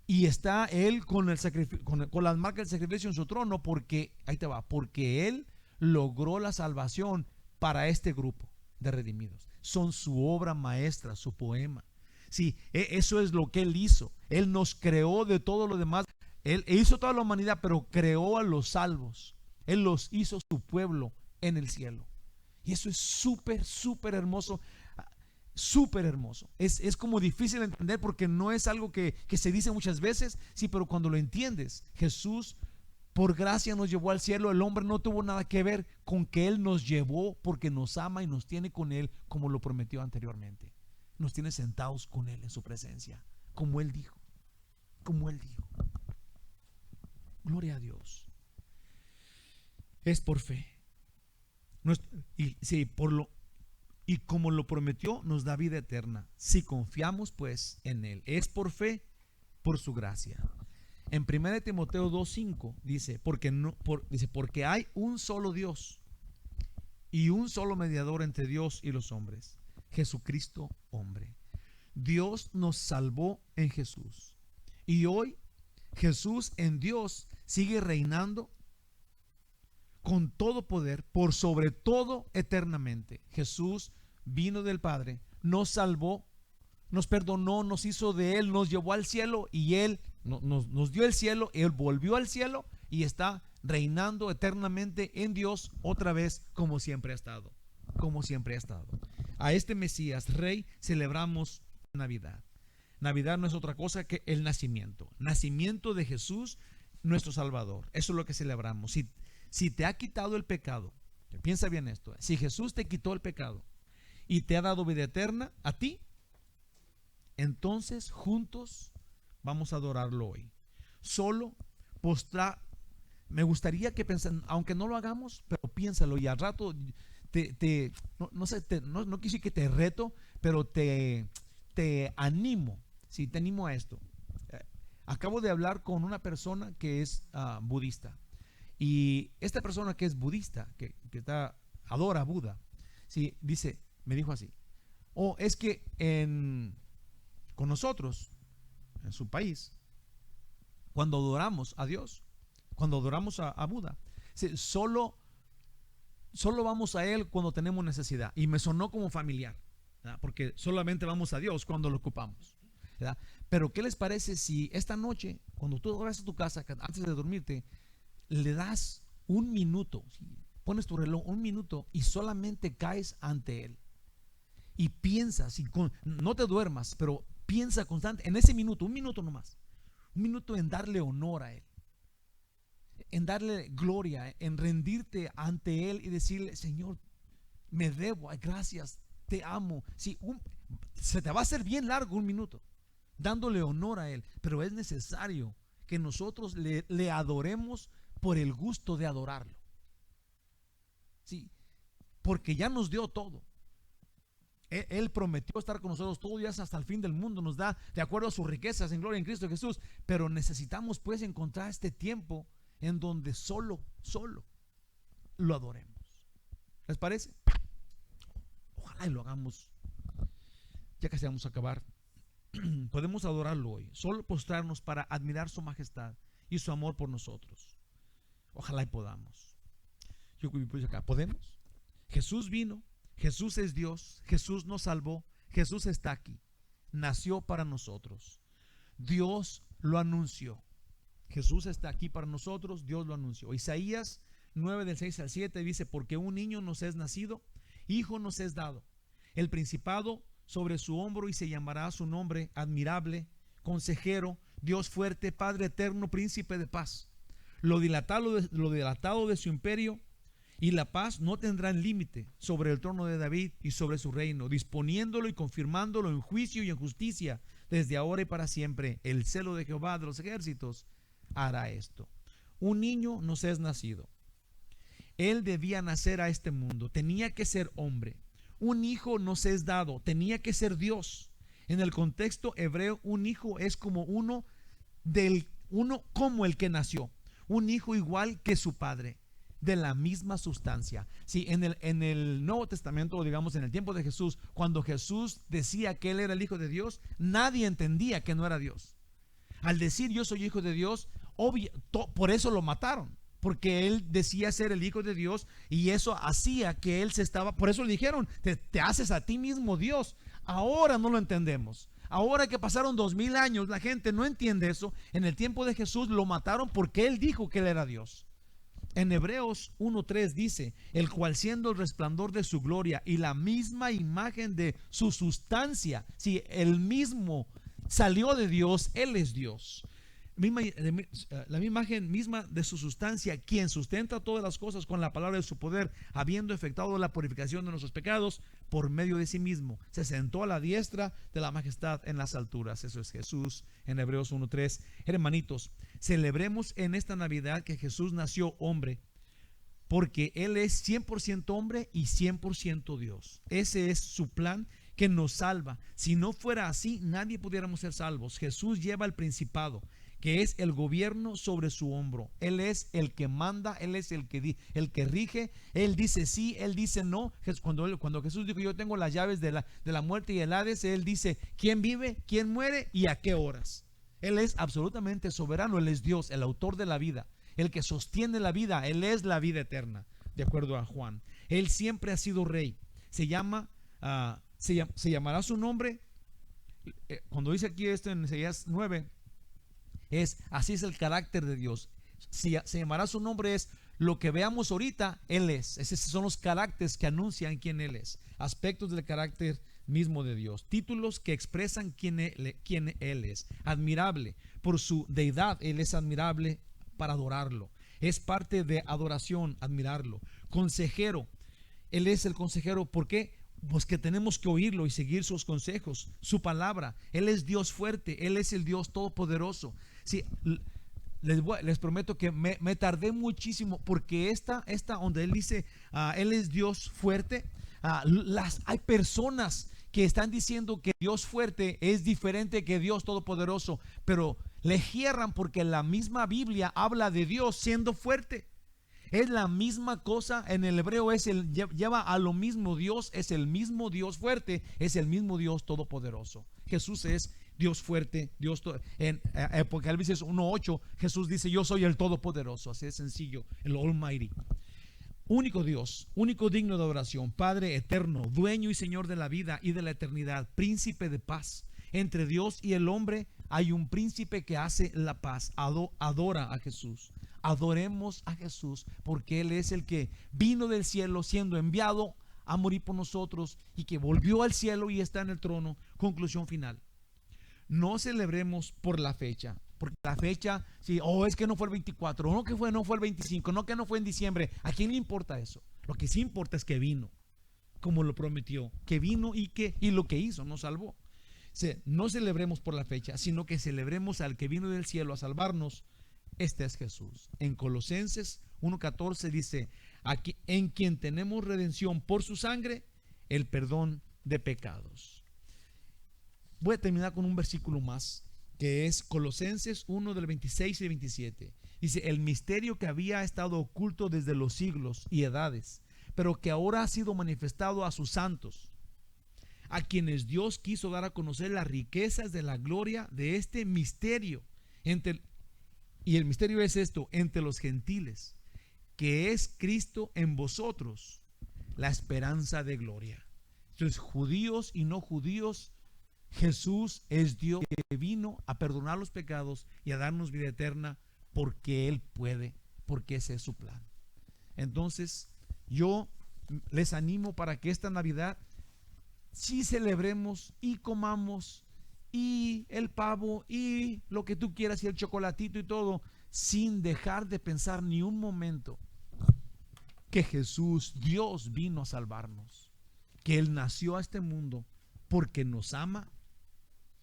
Speaker 1: Y está Él con las marcas del sacrificio en su trono, porque, ahí te va, porque Él logró la salvación para este grupo de redimidos. Son su obra maestra, su poema. Sí, eso es lo que Él hizo. Él nos creó de todo lo demás. Él hizo toda la humanidad, pero creó a los salvos. Él los hizo su pueblo en el cielo. Y eso es súper, súper hermoso. Súper hermoso. Es como difícil de entender, porque no es algo que se dice muchas veces. Sí, pero cuando lo entiendes, Jesús por gracia nos llevó al cielo. El hombre no tuvo nada que ver con que Él nos llevó, porque nos ama y nos tiene con Él, como lo prometió anteriormente. Nos tiene sentados con Él en su presencia, como Él dijo. Como Él dijo. Gloria a Dios. Es por fe. Y como lo prometió, nos da vida eterna, si confiamos pues en Él. Es por fe, por su gracia. En 1 Timoteo 2:5 dice: porque hay un solo Dios y un solo mediador entre Dios y los hombres, Jesucristo hombre. Dios nos salvó en Jesús, y hoy Jesús en Dios sigue reinando con todo poder, por sobre todo eternamente. Jesús vino del Padre, nos salvó, nos perdonó, nos hizo de Él, nos llevó al cielo, y Él nos dio el cielo. Él volvió al cielo y está reinando eternamente en Dios otra vez, como siempre ha estado. Como siempre ha estado. A este Mesías Rey celebramos Navidad. Navidad no es otra cosa que el nacimiento de Jesús, nuestro Salvador. Eso es lo que celebramos. Si te ha quitado el pecado, piensa bien esto: si Jesús te quitó el pecado y te ha dado vida eterna a ti, entonces juntos vamos a adorarlo hoy. Solo me gustaría que pensen, aunque no lo hagamos, pero piénsalo, y al rato no quise que te reto, pero te animo. Sí, te animo a esto. Acabo de hablar con una persona que es budista. Y esta persona que es budista, que adora a Buda, sí, me dijo así: es que con nosotros, en su país, cuando adoramos a Dios, cuando adoramos a Buda, sí, solo vamos a Él cuando tenemos necesidad. Y me sonó como familiar, ¿verdad? Porque solamente vamos a Dios cuando lo ocupamos, ¿verdad? Pero ¿qué les parece si esta noche, cuando tú adoras a tu casa, antes de dormirte, le das un minuto, pones tu reloj un minuto y solamente caes ante Él y piensas, no te duermas, pero piensa constante en ese minuto, un minuto nomás, un minuto en darle honor a Él, en darle gloria, en rendirte ante Él y decirle: Señor, me debo, gracias, te amo. Sí, se te va a hacer bien largo un minuto dándole honor a Él, pero es necesario que nosotros le adoremos por el gusto de adorarlo. Sí, porque ya nos dio todo. Él prometió estar con nosotros todos los días hasta el fin del mundo. Nos da de acuerdo a sus riquezas en gloria en Cristo Jesús. Pero necesitamos pues encontrar este tiempo en donde solo lo adoremos. ¿Les parece? Ojalá y lo hagamos. Ya casi vamos a acabar. Podemos adorarlo hoy, solo postrarnos para admirar su majestad y su amor por nosotros. Ojalá y podamos. Yo pues acá, ¿podemos? Jesús vino, Jesús es Dios, Jesús nos salvó, Jesús está aquí, nació para nosotros. Dios lo anunció. Jesús está aquí para nosotros, Dios lo anunció. Isaías 9 del 6 al 7 dice: porque un niño nos es nacido, hijo nos es dado, el principado sobre su hombro, y se llamará su nombre admirable, consejero, Dios fuerte, Padre eterno, príncipe de paz. Lo dilatado de su imperio y la paz no tendrán límite sobre el trono de David y sobre su reino, disponiéndolo y confirmándolo en juicio y en justicia desde ahora y para siempre. El celo de Jehová de los ejércitos hará esto. Un niño nos es nacido. Él debía nacer a este mundo, tenía que ser hombre. Un hijo nos es dado, tenía que ser Dios. En el contexto hebreo, un hijo es como uno como el que nació, un hijo igual que su padre, de la misma sustancia. Sí, en el Nuevo Testamento, digamos en el tiempo de Jesús, cuando Jesús decía que él era el Hijo de Dios, nadie entendía que no era Dios. Al decir yo soy hijo de Dios, por eso lo mataron, porque él decía ser el Hijo de Dios, y eso hacía que él por eso le dijeron, te haces a ti mismo Dios. Ahora no lo entendemos. Ahora que pasaron 2000 años, la gente no entiende eso. En el tiempo de Jesús lo mataron porque él dijo que él era Dios. En Hebreos 1:3 dice: el cual siendo el resplandor de su gloria y la misma imagen de su sustancia, si el mismo salió de Dios, él es Dios. La imagen misma de su sustancia, quien sustenta todas las cosas con la palabra de su poder, habiendo efectuado la purificación de nuestros pecados por medio de sí mismo, se sentó a la diestra de la majestad en las alturas. Eso es Jesús en Hebreos 1:3. Hermanitos, celebremos en esta Navidad que Jesús nació hombre, porque Él es 100% hombre y 100% Dios. Ese es su plan que nos salva. Si no fuera así, nadie pudiéramos ser salvos. Jesús lleva el principado, que es el gobierno sobre su hombro. Él es el que manda, Él es el que rige. Él dice sí, Él dice no. Cuando Jesús dijo yo tengo las llaves de la muerte y el Hades, Él dice quién vive, quién muere y a qué horas. Él es absolutamente soberano. Él es Dios, el autor de la vida, el que sostiene la vida. Él es la vida eterna, de acuerdo a Juan. Él siempre ha sido rey. Se llamará su nombre. Cuando dice aquí esto en Isaías 9, así es el carácter de Dios. Se llamará su nombre, es lo que veamos ahorita, Él es. Esos son los caracteres que anuncian quién Él es. Aspectos del carácter mismo de Dios. Títulos que expresan quién Él es. Admirable. Por su deidad, Él es admirable para adorarlo. Es parte de adoración, admirarlo. Consejero. Él es el consejero. ¿Por qué? Pues que tenemos que oírlo y seguir sus consejos, su palabra. Él es Dios fuerte, Él es el Dios todopoderoso. Sí, les prometo que me tardé muchísimo, porque esta donde Él dice Él es Dios fuerte, hay personas que están diciendo que Dios fuerte es diferente que Dios todopoderoso, pero le hierran porque la misma Biblia habla de Dios siendo fuerte. Es la misma cosa en el hebreo, lleva a lo mismo. Dios es el mismo Dios fuerte, es el mismo Dios todopoderoso. Jesús es Dios fuerte, en Apocalipsis 1:8 Jesús dice yo soy el todopoderoso, así de sencillo, el Almighty. Único Dios, único digno de adoración, Padre eterno, dueño y Señor de la vida y de la eternidad, príncipe de paz. Entre Dios y el hombre hay un príncipe que hace la paz. Adora a Jesús. Adoremos a Jesús, porque Él es el que vino del cielo siendo enviado a morir por nosotros, y que volvió al cielo y está en el trono. Conclusión final: no celebremos por la fecha, porque la fecha, sí, es que no fue el 24, no fue el 25, no que no fue en diciembre. ¿A quién le importa eso? Lo que sí importa es que vino, como lo prometió, que vino y lo que hizo, nos salvó. No celebremos por la fecha, sino que celebremos al que vino del cielo a salvarnos. Este es Jesús. En Colosenses 1:14 dice: aquí, en quien tenemos redención por su sangre, el perdón de pecados. Voy a terminar con un versículo más, que es Colosenses 1 del 26 y 27. Dice: el misterio que había estado oculto desde los siglos y edades, pero que ahora ha sido manifestado a sus santos, a quienes Dios quiso dar a conocer las riquezas de la gloria de este misterio. Y el misterio es esto: entre los gentiles, que es Cristo en vosotros, la esperanza de gloria. Entonces, judíos y no judíos, Jesús es Dios que vino a perdonar los pecados y a darnos vida eterna porque Él puede, porque ese es su plan. Entonces, yo les animo para que esta Navidad sí celebremos y comamos y el pavo y lo que tú quieras y el chocolatito y todo, sin dejar de pensar ni un momento que Jesús, Dios, vino a salvarnos, que Él nació a este mundo porque nos ama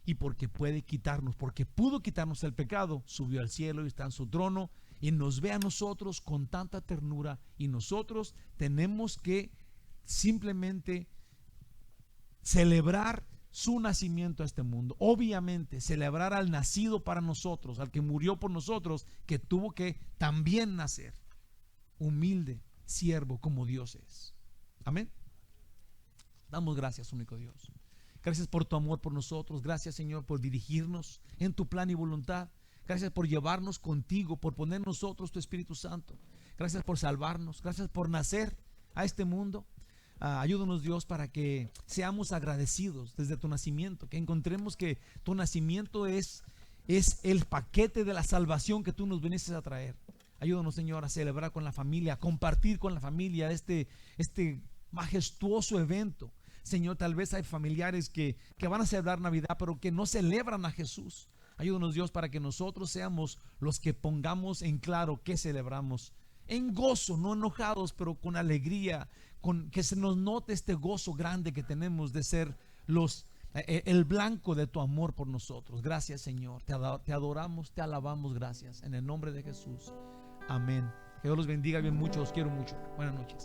Speaker 1: y porque puede quitarnos, porque pudo quitarnos el pecado, subió al cielo y está en su trono y nos ve a nosotros con tanta ternura, y nosotros tenemos que simplemente celebrar su nacimiento a este mundo. Obviamente celebrar al nacido para nosotros, al que murió por nosotros, que tuvo que también nacer humilde, siervo, como Dios es. Amén. Damos gracias, único Dios. Gracias por tu amor por nosotros. Gracias, Señor, por dirigirnos en tu plan y voluntad. Gracias por llevarnos contigo, por poner en nosotros tu Espíritu Santo. Gracias por salvarnos. Gracias por nacer a este mundo. Ayúdanos, Dios, para que seamos agradecidos desde tu nacimiento, que encontremos que tu nacimiento es el paquete de la salvación que tú nos viniste a traer. Ayúdanos, Señor, a celebrar con la familia, a compartir con la familia este majestuoso evento. Señor, tal vez hay familiares que van a celebrar Navidad, pero que no celebran a Jesús. Ayúdanos, Dios, para que nosotros seamos los que pongamos en claro que celebramos. En gozo, no enojados, pero con alegría, con que se nos note este gozo grande que tenemos de ser el blanco de tu amor por nosotros. Gracias, Señor. Te adoramos, te alabamos. Gracias. En el nombre de Jesús. Amén. Que Dios los bendiga bien mucho. Los quiero mucho. Buenas noches.